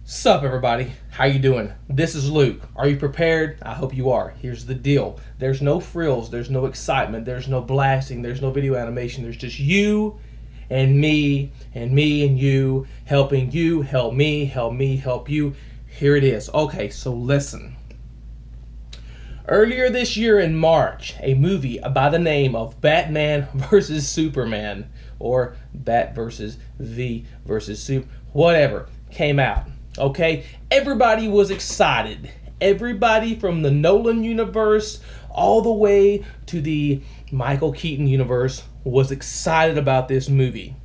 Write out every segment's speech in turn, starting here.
Sup everybody, how you doing? This is Luke. Are you prepared? I hope you are. Here's the deal. There's no frills, there's no excitement, there's no blasting, there's no video animation. There's just you and me and you, helping you, help me, help you. Here it is. Okay, so listen. Earlier this year in March, a movie by the name of Batman vs. Superman, or Bat versus V versus Soup, whatever, came out. Okay, everybody was excited. Everybody from the Nolan universe all the way to the Michael Keaton universe was excited about this movie.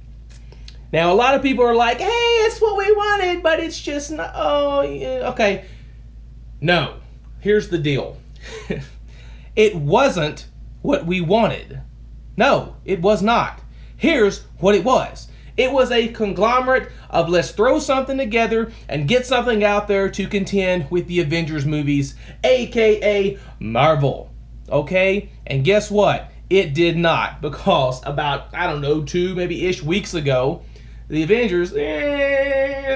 Now, a lot of people are like, hey, it's what we wanted, but it's just not, oh, yeah, okay. No, here's the deal. It wasn't what we wanted. No, it was not. Here's what it was. It was a conglomerate of let's throw something together and get something out there to contend with the Avengers movies, aka Marvel. Okay? And guess what? It did not, because about, I don't know, 2 maybe-ish weeks ago, the Avengers,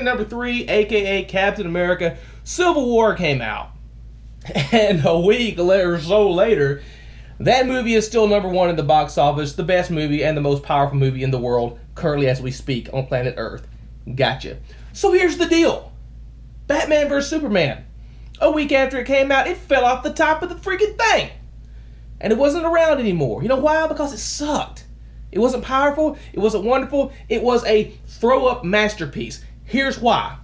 number 3, aka Captain America, Civil War came out. And a week or so later, that movie is still number 1 in the box office, the best movie and the most powerful movie in the world, currently as we speak, on planet Earth. Gotcha. So here's the deal. Batman vs. Superman. A week after it came out, it fell off the top of the freaking thing. And it wasn't around anymore. You know why? Because it sucked. It wasn't powerful. It wasn't wonderful. It was a throw-up masterpiece. Here's why.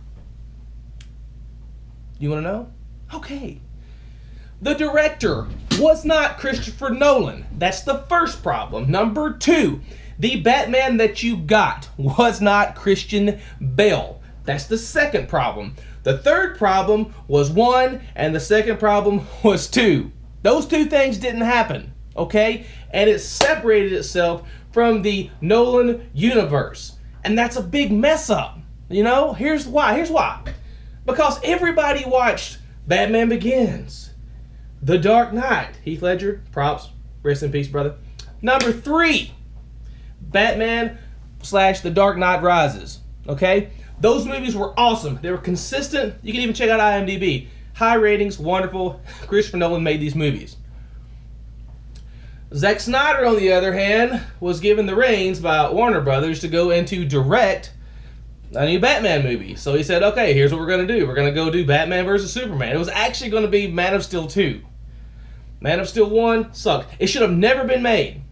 You want to know? Okay. The director was not Christopher Nolan. That's the first problem. Number 2, the Batman that you got was not Christian Bale. That's the second problem. The third problem was 1, and the second problem was 2. Those 2 things didn't happen, okay? And it separated itself from the Nolan universe. And that's a big mess up, you know? Here's why. Because everybody watched Batman Begins, The Dark Knight. Heath Ledger, props. Rest in peace, brother. Number 3, Batman / The Dark Knight Rises. Okay? Those movies were awesome. They were consistent. You can even check out IMDb. High ratings, wonderful. Christopher Nolan made these movies. Zack Snyder, on the other hand, was given the reins by Warner Brothers to go and to direct a new Batman movie. So he said, okay, here's what we're going to do. We're going to go do Batman vs. Superman. It was actually going to be Man of Steel 2. Man of Steel 1 sucked. It should have never been made.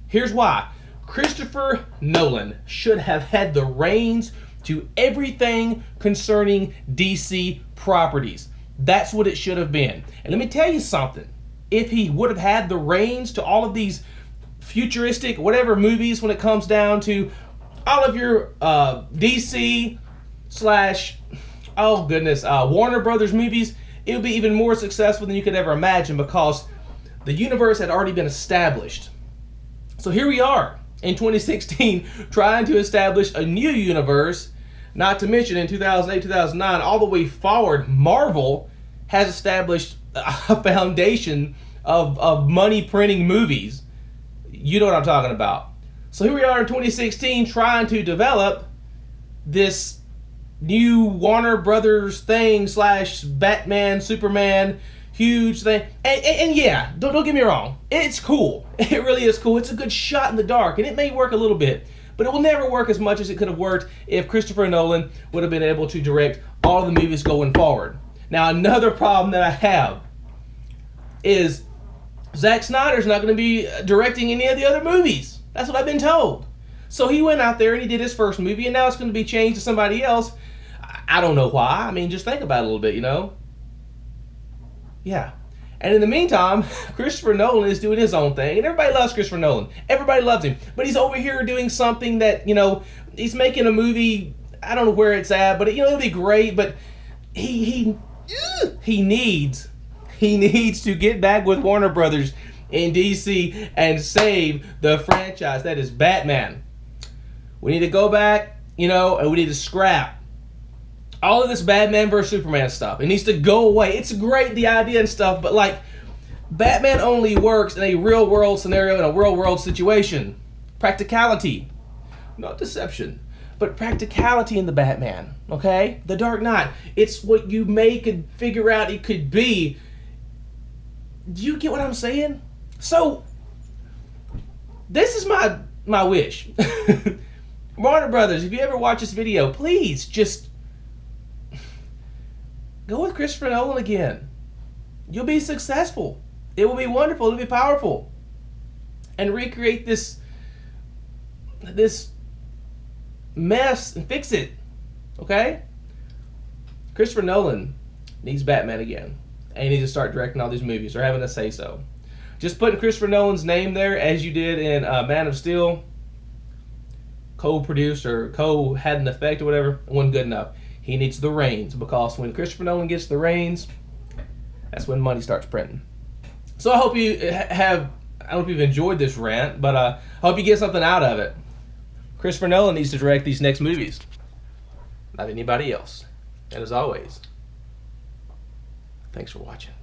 Here's why. Christopher Nolan should have had the reins to everything concerning DC properties. That's what it should have been. And let me tell you something. If he would have had the reins to all of these futuristic whatever movies when it comes down to all of your DC / Warner Brothers movies, it would be even more successful than you could ever imagine, because the universe had already been established. So here we are in 2016 trying to establish a new universe. Not to mention in 2008, 2009, all the way forward, Marvel has established a foundation of money printing movies. You know what I'm talking about. So here we are in 2016 trying to develop this new Warner Brothers thing / Batman, Superman, huge thing. And yeah, don't get me wrong. It's cool. It really is cool. It's a good shot in the dark, and it may work a little bit, but it will never work as much as it could have worked if Christopher Nolan would have been able to direct all the movies going forward. Now, another problem that I have is Zack Snyder's not going to be directing any of the other movies. That's what I've been told. So he went out there and he did his first movie, and now it's going to be changed to somebody else. I don't know why. I mean, just think about it a little bit, you know? Yeah. And in the meantime, Christopher Nolan is doing his own thing, and everybody loves Christopher Nolan. Everybody loves him. But he's over here doing something that, you know, he's making a movie, I don't know where it's at, but, you know, it'll be great, but he needs to get back with Warner Brothers in DC and save the franchise that is Batman. We need to go back, you know, and we need to scrap all of this Batman vs. Superman stuff. It needs to go away. It's great, the idea and stuff, but like, Batman only works in a real world scenario, in a real world situation. Practicality, not deception. but practicality in the Batman, okay? The Dark Knight. It's what you make and figure out it could be. Do you get what I'm saying? So, this is my wish. Warner Brothers, if you ever watch this video, please just go with Christopher Nolan again. You'll be successful. It will be wonderful. It'll be powerful. And recreate this mess and fix it. Okay? Christopher Nolan needs Batman again. And he needs to start directing all these movies or having a say so. Just putting Christopher Nolan's name there as you did in Man of Steel, co-produced or co-had an effect or whatever, wasn't good enough. He needs the reins, because when Christopher Nolan gets the reins, that's when money starts printing. So I hope you have, I don't know if you've enjoyed this rant, but I hope you get something out of it. Christopher Nolan needs to direct these next movies, not anybody else. And as always, thanks for watching.